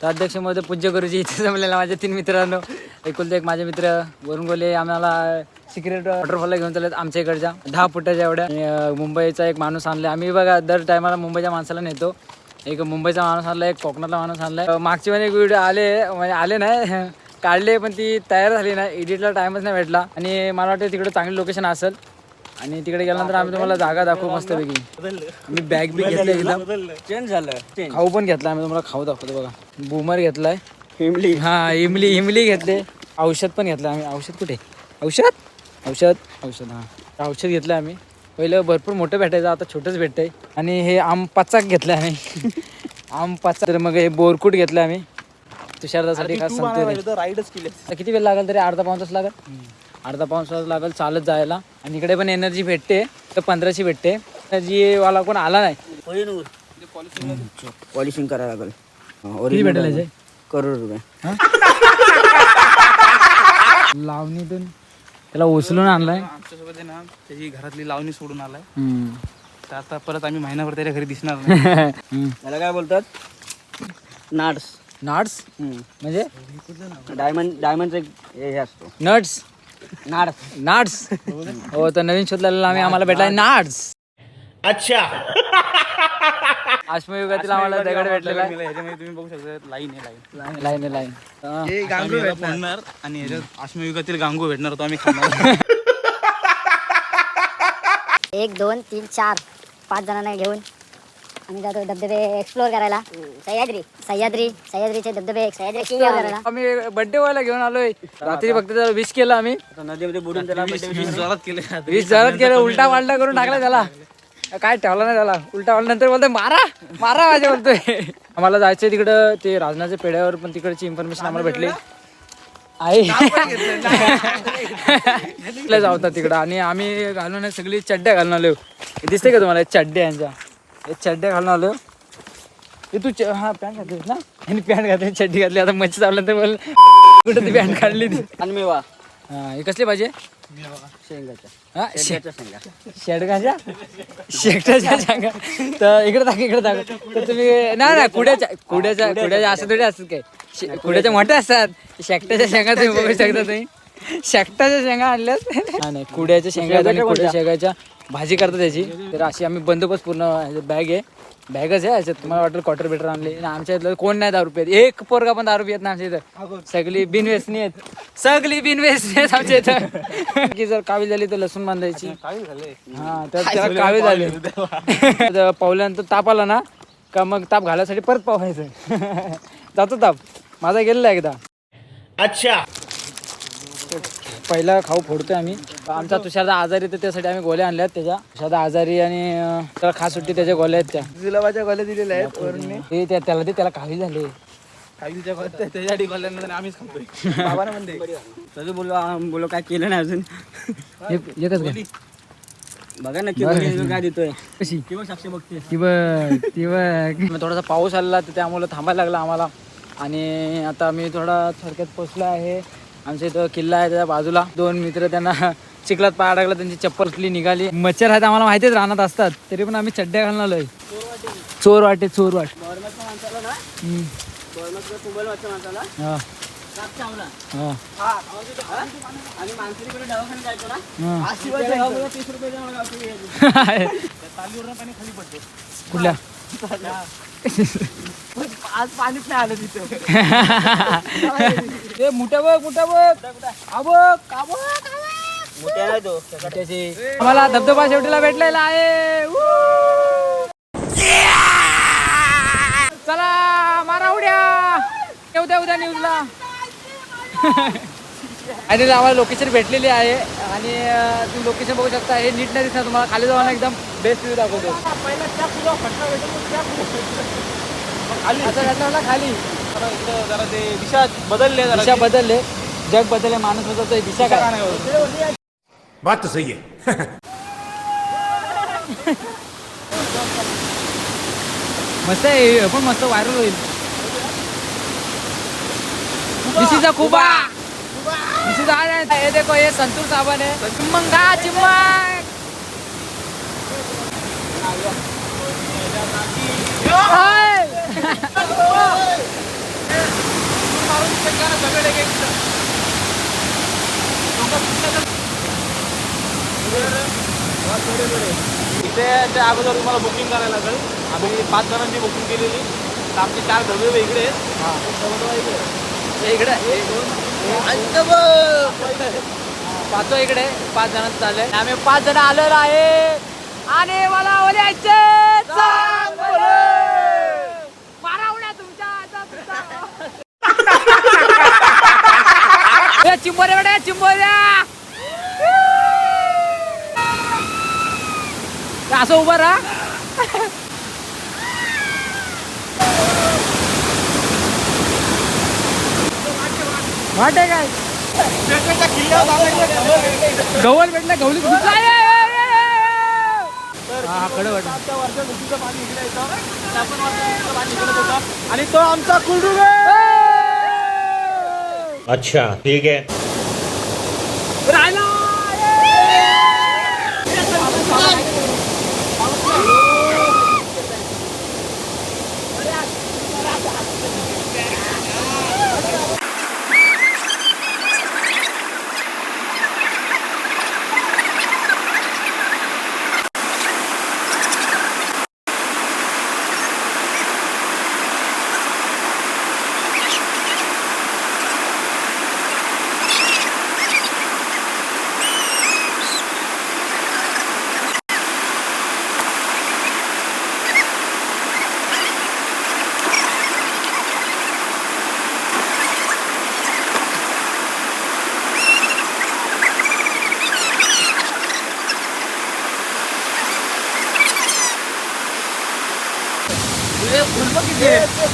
तर अध्यक्षमध्ये पूज्य गुरुजी इथे जमलेला माझ्या 3 मित्रांनो. एकुलते एक माझे मित्र वरुण गोले आम्हाला सिक्रेट वॉटरफॉलला घेऊन चालत आमच्या इकडच्या 10 फुटाच्या एवढ्या. मुंबईचा एक माणूस आणला. आम्ही बघा दर टायमाला मुंबईच्या माणसाला नेतो. एक मुंबईचा माणूस आणला, एक कोकणातला माणूस आणलाय. मागची पण एक व्हिडिओ आले नाही काढले, पण ती तयार झाली नाही. एडिटला टाइमच नाही भेटला. आणि मला वाटतं तिकडे चांगली लोकेशन असेल आणि तिकडे गेल्यानंतर आम्ही तुम्हाला जागा दाखवू मस्तपैकी. मी बॅग बी घेतली एकदम चेंज झालं. खाऊ पण घेतला आम्ही तुम्हाला खाऊ दाखवतो बघा. बूमर घेतलाय इमली. हा इमली घेतले. औषध पण घेतलं आम्ही. औषध कुठे औषध हा औषध घेतलं आम्ही. पहिलं भरपूर मोठं भेटायचं, आता छोटंच भेटतंय. आणि हे आम पाचाक घेतलं आम्ही आम पाचाक. तर मग हे बोरकूट घेतलं आम्ही तुषारदासाठी. काय सांगतो राईडच केली. किती वेळ लागेल तरी अर्धा पाऊण तास लागेल. अर्धा पाऊण तास लागेल चालत जायला. आणि इकडे पण एनर्जी भेटते. तर 1500 भेटते. एनर्जी वाला कोण आला नाही. पॉलिशिंग करायला लागेल. किती भेटेल करोड रुपये लावणीतून त्याला उचलून आणलाय. आमच्यासोबत आहे ना त्याची घरातली लावणी सोडून आलाय. तर आता परत आम्ही महिनाभर त्याच्या घरी दिसणार नाही. त्याला काय बोलतात? नाट्स. नट्स म्हणजे डायमंडचं हे असतो. नट्स नाट्स हो. तर नवीन शोधलेला आम्हाला भेटलाय नाट्स. अच्छा अश्मयुगातील आम्हाला दगड भेटलेला आहे. ह्याच्यामध्ये तुम्ही बघू शकता लाईन लाईन भेटणार आणि ह्याच्यात अश्मयुगातील गांगू भेटणार तो आम्ही खाणार. 1 2 3 4 5 जणांना घेऊन आम्ही जातो धबधबे एक्सप्लोर करायला. सह्याद्रीचे धबधबे एक्सप्लोर करायला. आम्ही बर्थडे व्हायला घेऊन आलोय. रात्री फक्त त्याला विश केलं आम्ही. नदीमध्ये बुडून त्याला विश जोरात केलं. उलटा पालटा करून टाकला त्याला. काय ठेवला नाही त्याला. उलटा पालटा नंतर बोलतोय मारा माझ्या बोलतोय. आम्हाला जायचंय तिकडं ते राजनाच्या पेढ्यावर. पण तिकडची इन्फॉर्मेशन आम्हाला भेटली आहे जावतात तिकडं. आणि आम्ही घालून सगळी चड्ड्या घालून आलो. दिसते का तुम्हाला चड्ड्या यांच्या? हे चड्ड्या घालून आलो. हे तू हा पॅन्ट घातलीस ना? आणि पॅन्ट घातली चड्डी घातली. आता मच्छी चावलं तर बोल कुठं ती पॅन्ट काढली ती. आणि मेवा. हा हे कसले पाहिजे? शेंगाच्या शेंगाच्या शेंगा. तर इकडे दाख तर तुम्ही नाही कुड्याच्या असं थोडी असतात काय. कुड्याच्या मोठ्या असतात. शेकट्याच्या शेंगा तुम्ही बघू शकता. तुम्ही शेकटाच्या शेंगा आणल्यास नाही कुड्याच्या शेंगा आणि कुड्या शेंगाच्या भाजी करतात त्याची. तर अशी आम्ही बंदोबस्त पूर्ण बॅगच आहे याच्यात. तुम्हाला वाटेल क्वार्टर बेटर आणले. आमच्या इथलं कोण नाही दारू पित. एक पोरगा पण दारू पित नाही आमच्या इथं. सगळी बिनव्यसनी आहेत आमच्या इथं. की जर कावी झाली तर लसूण बांधायची. हा तर त्याला कावी झाली. पावल्यानंतर ताप आला ना का मग ताप घालायसाठी परत पावायचं. जातो ताप. माझा गेलेला एकदा. अच्छा पहिला खाऊ फोडतोय आम्ही. आमचा तुषारदा आजारी तर त्यासाठी आम्ही गोळ्या आणल्यात त्याच्या. तुषारदा आजारी आणि त्याला खास सुट्टी त्याच्या गोळ्या आहेत त्या. जुलाबाच्या गोळ्या दिलेल्या आहेत वरून. त्याला कावी झाले. काहीच्या गोळ्या त्याच्यासाठी गोळ्यांना आम्हीच खातोय. बाबाने म्हणते तसं बोलो काय केलं नाही अजून. एकच काय बघा नक्की काय देतोय. कशी किंवा साक्षी बघते ती बघ. थोडासा पाऊस आलेला तर त्यामुळे थांबायला लागला आम्हाला. आणि आता आम्ही थोडा थोडक्यात पोचलो आहे. आमच्या इथं किल्ला आहे त्याच्या बाजूला. 2 मित्र त्यांना चिखलात पाय अडकला. त्यांची चप्पल कुठली निघाली. मच्छर आहेत आम्हाला माहितीच रानात असतात. तरी पण आम्ही चड्ड्या घालून आलोय. चोरवाट कुठल्या आज पाणीच नाही आलं तिथं. मोठ्या बघ आम्हाला धबधबा शेवटीला भेटलेला आहे. चला मारा उड्या. उद्या न्यूजला आणि आम्हाला लोकेशन भेटलेली आहे. आणि तुम्ही लोकेशन बघू शकता. हे नीट नाही दिसणार तुम्हाला. खाली जाऊन एकदम बेस्ट व्ह्यू दाखवतो. असं घातला खाली. जरा ते दिशा बदलले. जग बदलले. माणूस बदलतोय. दिशा काय नाही. बात तो सही है. मस्त आहे. पण मस्त व्हायरल होईल. दिशीचा खुबा. ये देखो ये संतूर साबण है. चिमंग ठिकाणं सगळे एक इथे त्या अगोदर तुम्हाला बुकिंग करायला लागेल. आम्ही 5 जणांची बुकिंग केलेली. तर आमचे 4 धबे वेगळे आहेत. इकडे पाहतो इकडे 5 जणांचं चाललंय. आम्ही 5 जण आलेलो आहे आणि मला बोलायचे मारा उड्या तुमच्या चिंबोऱ्या चिंबोऱ्या असं उभं राहा. वाट आहे काय गवल भेटलं गवली कडे वाट आणि तो आमचा कुलडू अच्छा ठीक है.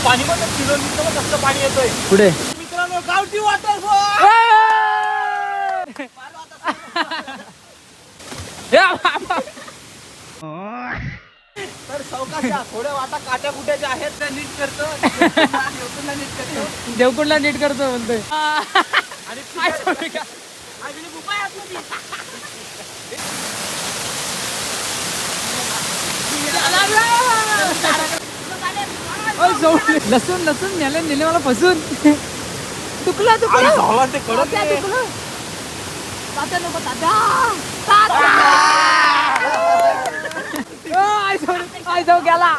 पाणी पण किलोमीटर कसं पाणी येतोय पुढे मित्रांनो. गावठी वॉटरफॉल. तर सावकाशा थोड्या वाटा काट्या कुट्याच्या आहेत त्या नीट करतो. नीट करतो देवकुंडला नीट करतो म्हणतोय. आणि लसूण लसूण नेले मला फसून तुकला झाला ते कडक आहे. आई जाऊ गेला.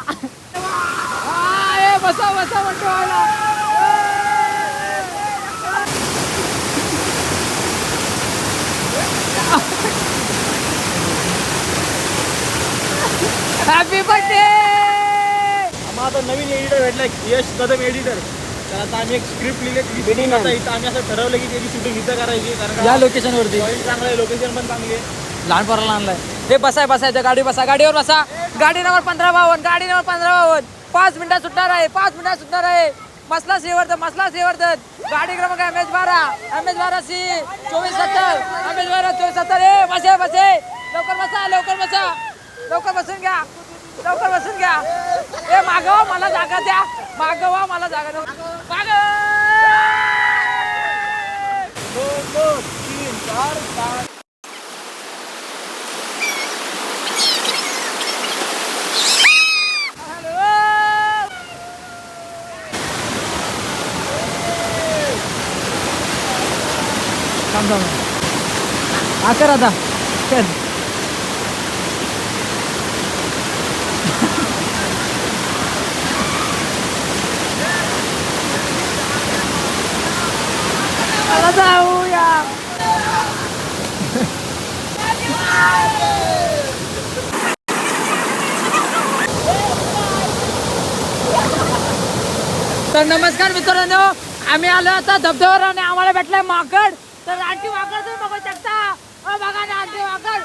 बसा बसा म्हणतो हॅपी बर्थडे. आम्हाला आता नवीन एडिटर भेटलाय यश कदम एडिटर. तर आता आम्ही एक स्क्रिप्ट लिहिली. इथं आम्ही असं ठरवलं की त्याची शूटिंग इथं करायची. कारण या लोकेशन वरती चांगलं आहे, लोकेशन पण चांगली आहे. लहान पोराला आणलाय. हे बसायचं गाडी बसा गाडीवर बसा. गाडी नंबर 1552 गाडी नंबर 1552. 5 मिनिटात सुटणार आहे 5 मिनिटात सुटणार आहे. मसला सेवर्धन गाडी क्रमांक MS12 C 2470 MS12 2470. बसे लवकर बसून घ्या. ए मागवा मला जागा द्या. माग 2 2 3 4 5. कर आता कर. मला जाऊया. तर नमस्कार मित्रांनो, आम्ही आलो आता धबधब्यावर आणि आम्हाला भेटलाय माकड. तर रानटी वाकड तुम्ही बघू शकता. बघा ना रानटी वाकड.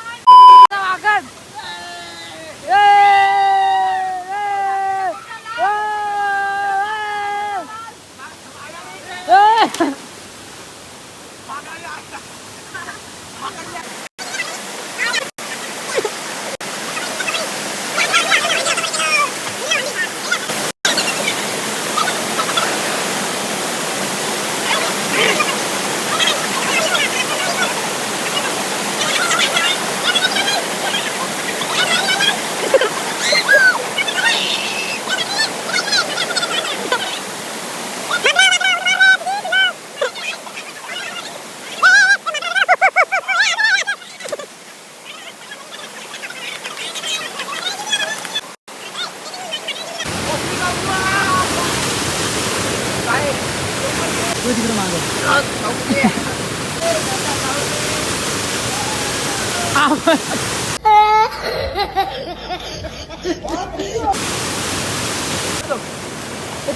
तो तिकडे मागं.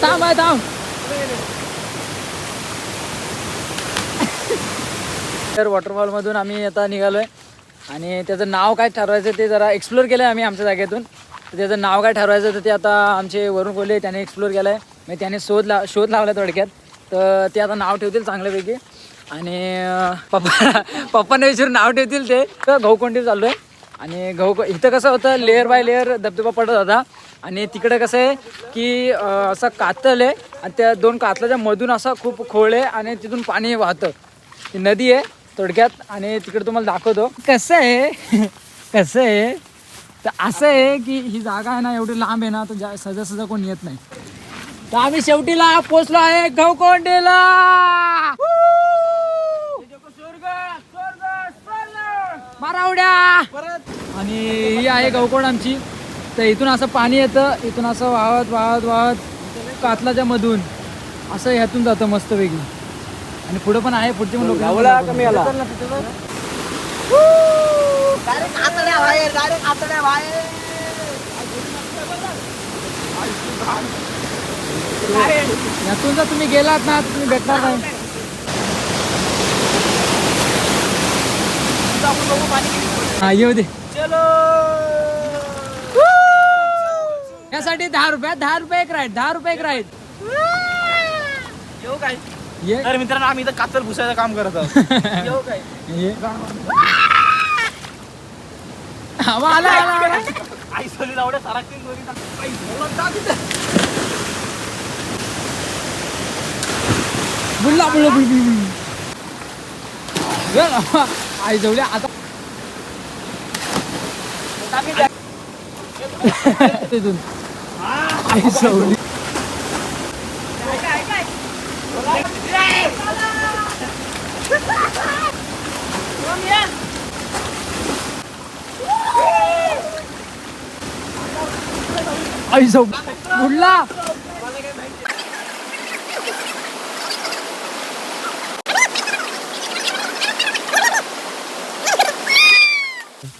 थांब आहे थांब. तर वॉटरफॉल मधून आम्ही आता निघालोय आणि त्याचं नाव काय ठरवायचं ते जरा एक्सप्लोर केलंय आम्ही आमच्या जागेतून. तर त्याचं नाव काय ठरवायचं तर ते आता आमचे वरुण कोल्हे त्याने एक्सप्लोर केलंय. मग त्याने शोध लावला थोडक्यात. तर ते आता नाव ठेवतील चांगल्यापैकी आणि पप्पाने विचारून नाव ठेवतील ते. तर गहूकोंडीवर चाललो आहे आणि इथं कसं होतं लेअर बाय लेअर धबधबा पडत होता आणि तिकडे कसं आहे की असं कातल आहे आणि त्या 2 कातलाच्या मधून असं खूप खोळ आहे आणि तिथून पाणी वाहतं. ती नदी आहे थोडक्यात आणि तिकडे तुम्हाला दाखवतो कसं आहे. तर असं आहे की ही जागा आहे ना एवढी लांब आहे ना तर सहजा कोण येत नाही. तर आम्ही शेवटीला पोचलो आहे गहूकोंडीला. मारा उड्या. आणि ही आहे गहूकोंड आमची. तर इथून असं पाणी येतं इथून असं वाहत वाहत वाहत कातलाच्या मधून असं ह्यातून जातं मस्तपैकी आणि पुढे पण आहे पुढचे पण लोक कमी आला यातून जर तुम्ही गेलात ना तुम्ही भेटणार नाही. हा येऊ दे. यासाठी 10 रुपये एक राईड 10 रुपये एक राईड. येऊ काय ये तर मित्रांनो आम्ही इथं कातल भुसायचं काम करत आहोत. येऊ काय ये हवा आला आई सोली लावड्या सारा बुल्ला आई जवळ आता तिथून आई जवळ आई जाऊ बुडला.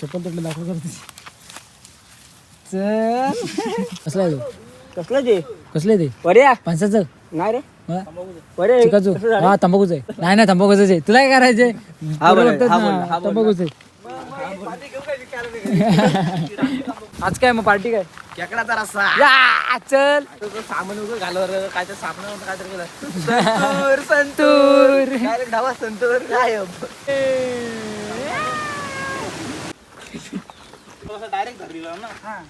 चप्पल तुटलं दाखव करते. चल कसला आहे कसलं ते कसले ते पर्या पंचाचं नाही रे हा? पर्या चिकाचू हा तंबाखूच आहे. नाही तंबाखूच आहे. तुला काय करायचंय हा बोल, बघतात हा ना, बोल, हा बोल. तंबाखूच आहे. आज काय मग पार्टी काय केकडाचा रस्सा या चल सामान वगैरे घालवर काय तर साबण काय तर केलं संतूर डायरेक्ट धावा संतूर काय डायरेक्ट धरली ना